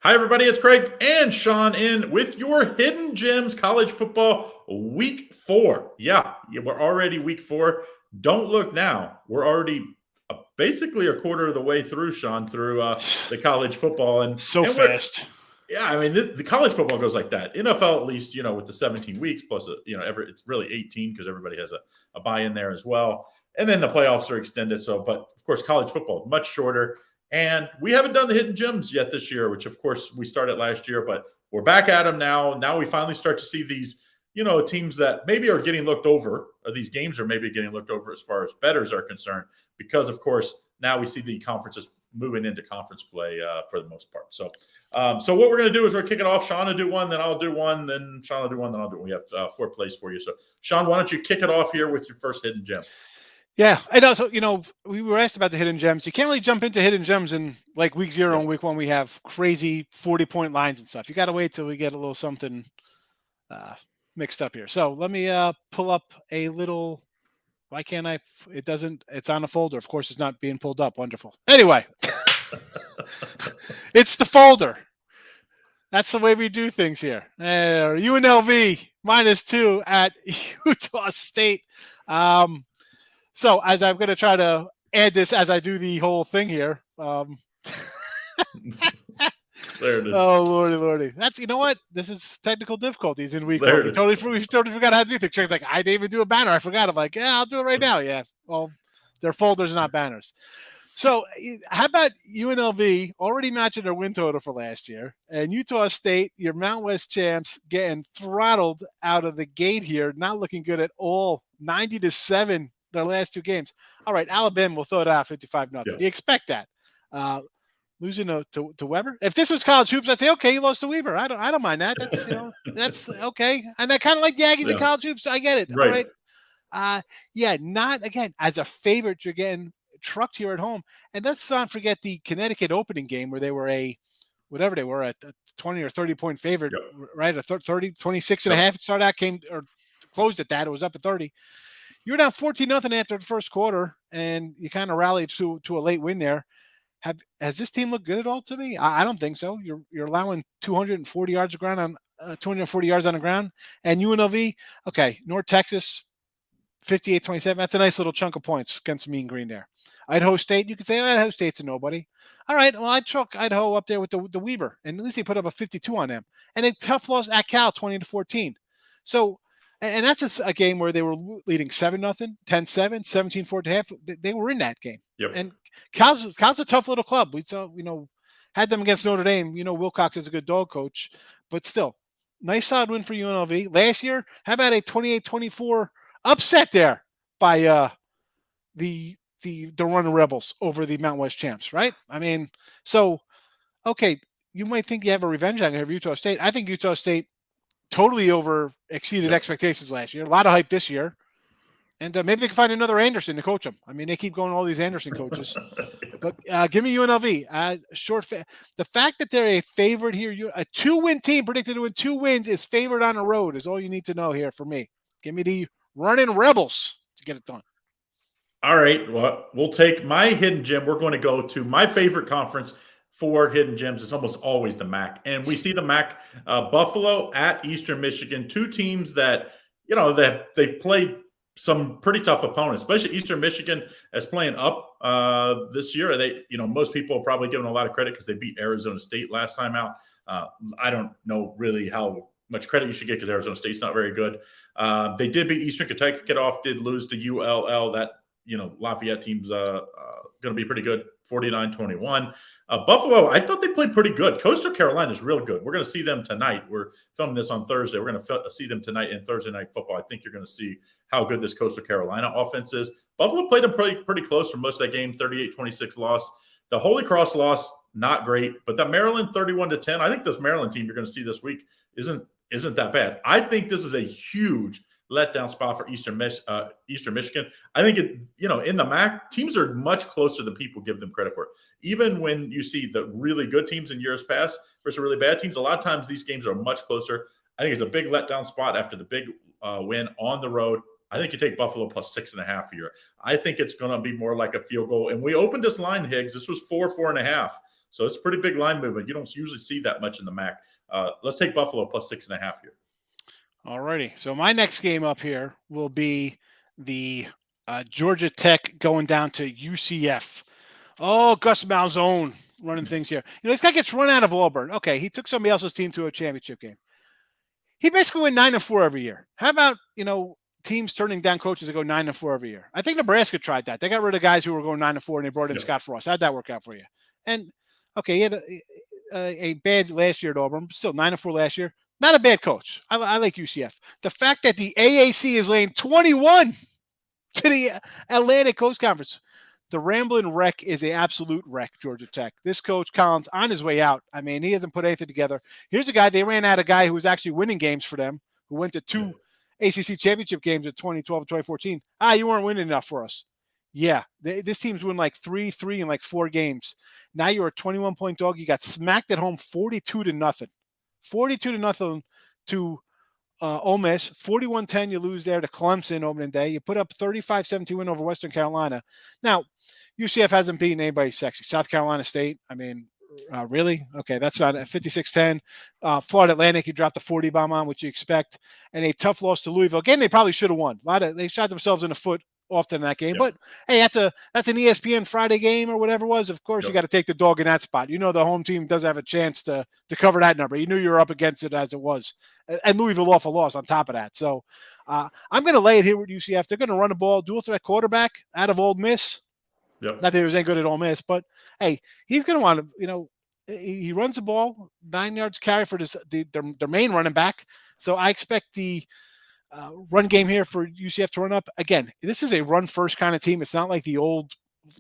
Hi, everybody. It's Craig and Sean in with your Hidden Gems College Football Week 4. Yeah, we're already Week 4. Don't look now. We're already basically a quarter of the way through, Sean, through the college football. So and fast. Yeah, I mean, the college football goes like that. NFL, at least, with the 17 weeks plus, it's really 18 because everybody has a buy in there as well. And then the playoffs are extended. But of course, college football, much shorter. And we haven't done the hidden gems yet this year, which of course we started last year, but we're back at them now. Now we finally start to see these, teams that maybe are getting looked over, or these games are maybe getting looked over as far as bettors are concerned, because of course now we see the conferences moving into conference play for the most part. So what we're going to do is we're kicking off. Sean will do one, then I'll do one, then Sean will do one, then I'll do one. We have 4 plays for you. So Sean, why don't you kick it off here with your first hidden gem? Yeah, and also, we were asked about the hidden gems. You can't really jump into hidden gems in like week 0 and week 1. We have crazy 40-point lines and stuff. You got to wait till we get a little something mixed up here. So let me pull up a little. Why can't I? It doesn't. It's on a folder. Of course, it's not being pulled up. Wonderful. Anyway, it's the folder. That's the way we do things here. UNLV -2 at Utah State. So as I'm going to try to add this as I do the whole thing here. There it is. Oh, Lordy. That's, you know what? This is technical difficulties in week 1. We totally forgot how to do things. Craig's like, I didn't even do a banner. I forgot. I'm like, yeah, I'll do it right now. Yeah. Well, they're folders, not banners. So how about UNLV already matching their win total for last year, and Utah State, your Mount West champs, getting throttled out of the gate here, not looking good at all. 90-7 their last 2 games. All right, Alabama will throw it out 55-0. Yeah. You expect that. Losing to Weber. If this was college hoops, I'd say, okay, you lost to Weber. I don't mind that. That's that's okay. And I kind of like the Aggies in college hoops. I get it. Right. All right. Not again as a favorite. You're getting trucked here at home. And let's not forget the Connecticut opening game where they were a 20 or 30 point favorite, right? A 30, 26 and a half. It started out, closed at that. It was up at 30. You were down 14-0 after the first quarter, and you kind of rallied to a late win there. Has this team looked good at all to me? I don't think so. You're allowing 240 yards of ground on 240 yards on the ground, and UNLV, okay, North Texas, 58-27. That's a nice little chunk of points against Mean Green there. Idaho State, you could say, Idaho State's a nobody. All right, well, I'd chalk Idaho up there with the Weber, and at least they put up a 52 on them. And a tough loss at Cal, 20-14. So, and that's a game where they were leading 7-0, 10-7, 17-4 at half. They were in that game. Yep. And Cal's a tough little club. We saw, had them against Notre Dame. Wilcox is a good dog coach, but still, nice solid win for UNLV. Last year, how about a 28-24 upset there by the Running Rebels over the Mountain West champs, right? I mean, so, okay, you might think you have a revenge angle of Utah State. I think Utah State totally exceeded expectations last year. A lot of hype this year. And maybe they can find another Anderson to coach them. I mean, they keep going all these Anderson coaches. But give me UNLV. The fact that they're a favorite here, a 2-win team predicted to win 2 wins is favored on the road is all you need to know here for me. Give me the Running Rebels to get it done. All right. Well, we'll take my hidden gem. We're going to go to my favorite conference for hidden gems. It's almost always the MAC. And we see the MAC, Buffalo at Eastern Michigan, 2 teams that, that they've played some pretty tough opponents, especially Eastern Michigan is playing up this year. They, most people are probably giving a lot of credit because they beat Arizona State last time out. I don't know really how much credit you should get because Arizona State's not very good. They did beat Eastern Kentucky. Kickoff did lose to ULL. That, Lafayette team's going to be pretty good, 49-21. Buffalo, I thought they played pretty good. Coastal Carolina is real good. We're going to see them tonight. We're filming this on Thursday. We're going to see them tonight in Thursday Night Football. I think you're going to see how good this Coastal Carolina offense is. Buffalo played them pretty close for most of that game, 38-26 loss. The Holy Cross loss, not great. But the Maryland 31-10, I think this Maryland team you're going to see this week isn't that bad. I think this is a huge letdown spot for Eastern Michigan. I think in the MAC, teams are much closer than people give them credit for. Even when you see the really good teams in years past versus really bad teams, a lot of times these games are much closer. I think it's a big letdown spot after the big win on the road. I think you take Buffalo plus 6.5 here. I think it's going to be more like a field goal. And we opened this line, Higgs. This was 4.5. So it's a pretty big line movement. You don't usually see that much in the MAC. Let's take Buffalo plus 6.5 here. All righty. So my next game up here will be the Georgia Tech going down to UCF. Oh, Gus Malzahn running things here. This guy gets run out of Auburn. Okay, he took somebody else's team to a championship game. He basically went 9-4 every year. How about, teams turning down coaches that go 9-4 every year? I think Nebraska tried that. They got rid of guys who were going 9-4 and they brought in Scott Frost. How'd that work out for you? And okay, he had a bad last year at Auburn, but still 9-4 last year. Not a bad coach. I like UCF. The fact that the AAC is laying 21 to the Atlantic Coast Conference. The Ramblin' Wreck is an absolute wreck, Georgia Tech. This coach, Collins, on his way out. I mean, he hasn't put anything together. Here's a guy, they ran out a guy who was actually winning games for them, who went to 2 ACC championship games in 2012 and 2014. You weren't winning enough for us. Yeah, this team's won like 3 in like 4 games. Now you're a 21-point dog. You got smacked at home 42-0. 42-0 to Ole Miss. 41-10 you lose there to Clemson opening day. You put up 35-17 win over Western Carolina. Now, UCF hasn't beaten anybody sexy. South Carolina State, I mean, really? Okay, that's not 56-10. Florida Atlantic, you dropped a 40 bomb on, which you expect. And a tough loss to Louisville. Again, they probably should have won. They shot themselves in the foot often in that game. But hey, that's an ESPN Friday game or whatever it was. Of course, you got to take the dog in that spot. The home team does have a chance to cover that number. You knew you were up against it as it was. And Louisville off a loss on top of that. So I'm going to lay it here with UCF. They're going to run the ball, dual threat quarterback out of Ole Miss. Not that he was any good at Ole Miss, but hey, he's going to want to, he runs the ball 9 yards carry for their main running back. So I expect the run game here for UCF to run up. Again, this is a run-first kind of team. It's not like the old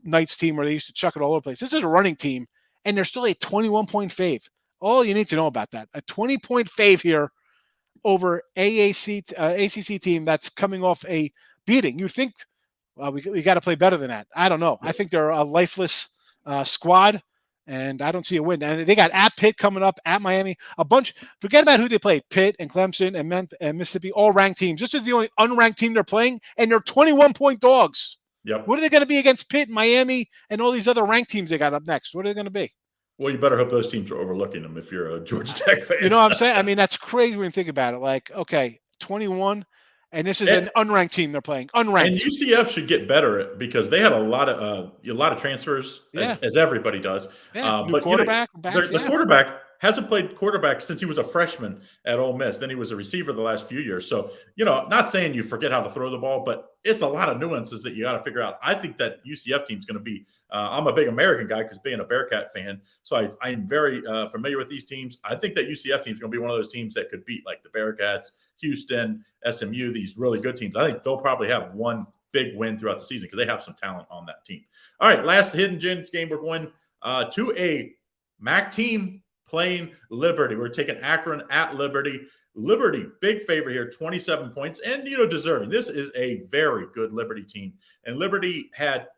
Knights team where they used to chuck it all over the place. This is a running team, and they're still a 21-point fave. All you need to know about that. A 20-point fave here over ACC team that's coming off a beating. You'd think, well, we got to play better than that. I don't know. I think they're a lifeless squad. And I don't see a win. And they got at Pitt coming up, at Miami, a bunch. Forget about who they played. Pitt and Clemson and Mississippi, all ranked teams. This is the only unranked team they're playing, and they're 21-point dogs. What are they going to be against Pitt, Miami, and all these other ranked teams they got up next? What are they going to be? Well, you better hope those teams are overlooking them if you're a Georgia Tech fan. You know what I'm saying? I mean, that's crazy when you think about it. Like, okay, 21, and this is an unranked team they're playing. Unranked. And UCF should get better at because they had a lot of transfers, as everybody does. But quarterback. The quarterback hasn't played quarterback since he was a freshman at Ole Miss. Then he was a receiver the last few years. So, not saying you forget how to throw the ball, but it's a lot of nuances that you got to figure out. I think that UCF team is going to be I'm a big American guy because being a Bearcat fan. So I'm very familiar with these teams. I think that UCF team is going to be one of those teams that could beat like the Bearcats, Houston, SMU, these really good teams. I think they'll probably have one big win throughout the season because they have some talent on that team. All right, last Hidden Gems game. We're going to a MAC team playing Liberty. We're taking Akron at Liberty. Liberty, big favorite here, 27 points, and deserving. This is a very good Liberty team. And Liberty had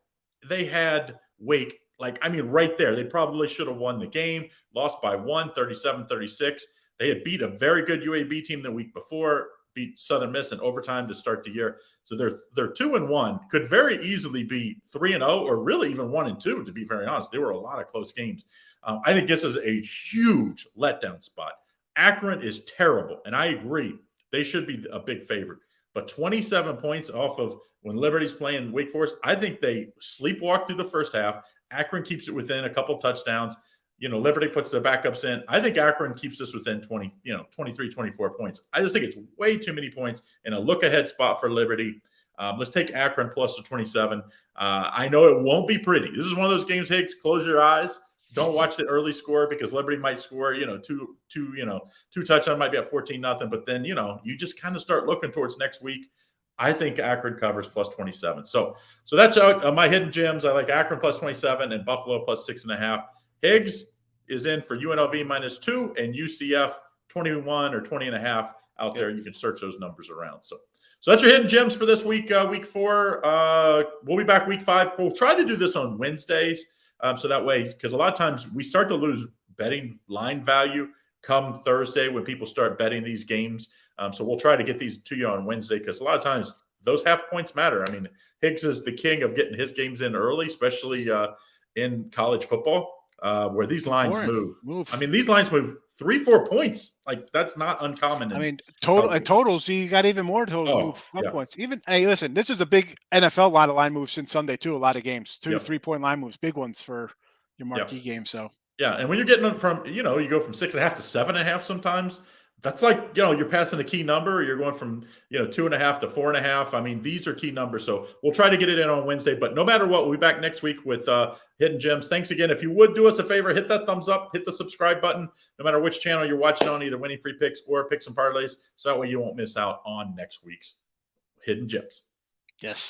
Wake, right there. They probably should have won the game, lost by 1, 37-36. They had beat a very good UAB team the week before, beat Southern Miss in overtime to start the year. So they're 2-1, could very easily be 3-0 or really even 1-2, to be very honest. There were a lot of close games. I think this is a huge letdown spot. Akron is terrible, and I agree. They should be a big favorite. But 27 points off of when Liberty's playing Wake Forest, I think they sleepwalk through the first half. Akron keeps it within a couple touchdowns. Liberty puts their backups in. I think Akron keeps this within 23, 24 points. I just think it's way too many points in a look-ahead spot for Liberty. Let's take Akron plus the 27. I know it won't be pretty. This is one of those games, Higgs, close your eyes. Don't watch the early score because Liberty might score, two touchdowns, might be at 14-0. But then, you just kind of start looking towards next week. I think Akron covers plus 27. So that's my hidden gems. I like Akron plus 27 and Buffalo plus 6.5. Higgs is in for UNLV -2 and UCF 21 or 20.5 out there. You can search those numbers around. So that's your hidden gems for this week, week 4. We'll be back week 5. We'll try to do this on Wednesdays. So that way, because a lot of times we start to lose betting line value come Thursday when people start betting these games. So we'll try to get these to you on Wednesday because a lot of times those half points matter. I mean, Higgs is the king of getting his games in early, especially in college football. where these lines Boring. move. I mean, these lines move 3-4 points. Like that's not uncommon. I mean, totals. You got even more totals move points. Even hey, listen, this is a big NFL lot of line moves since Sunday too. A lot of games, 2 3-point line moves, big ones for your marquee game. So yeah, and when you're getting them from, you go from 6.5 to 7.5 sometimes. That's like, you're passing a key number. You're going from, 2.5 to 4.5. I mean, these are key numbers. So we'll try to get it in on Wednesday. But no matter what, we'll be back next week with Hidden Gems. Thanks again. If you would do us a favor, hit that thumbs up, hit the subscribe button, no matter which channel you're watching on, either Winning Free Picks or Picks and Parlays. So that way you won't miss out on next week's Hidden Gems. Yes.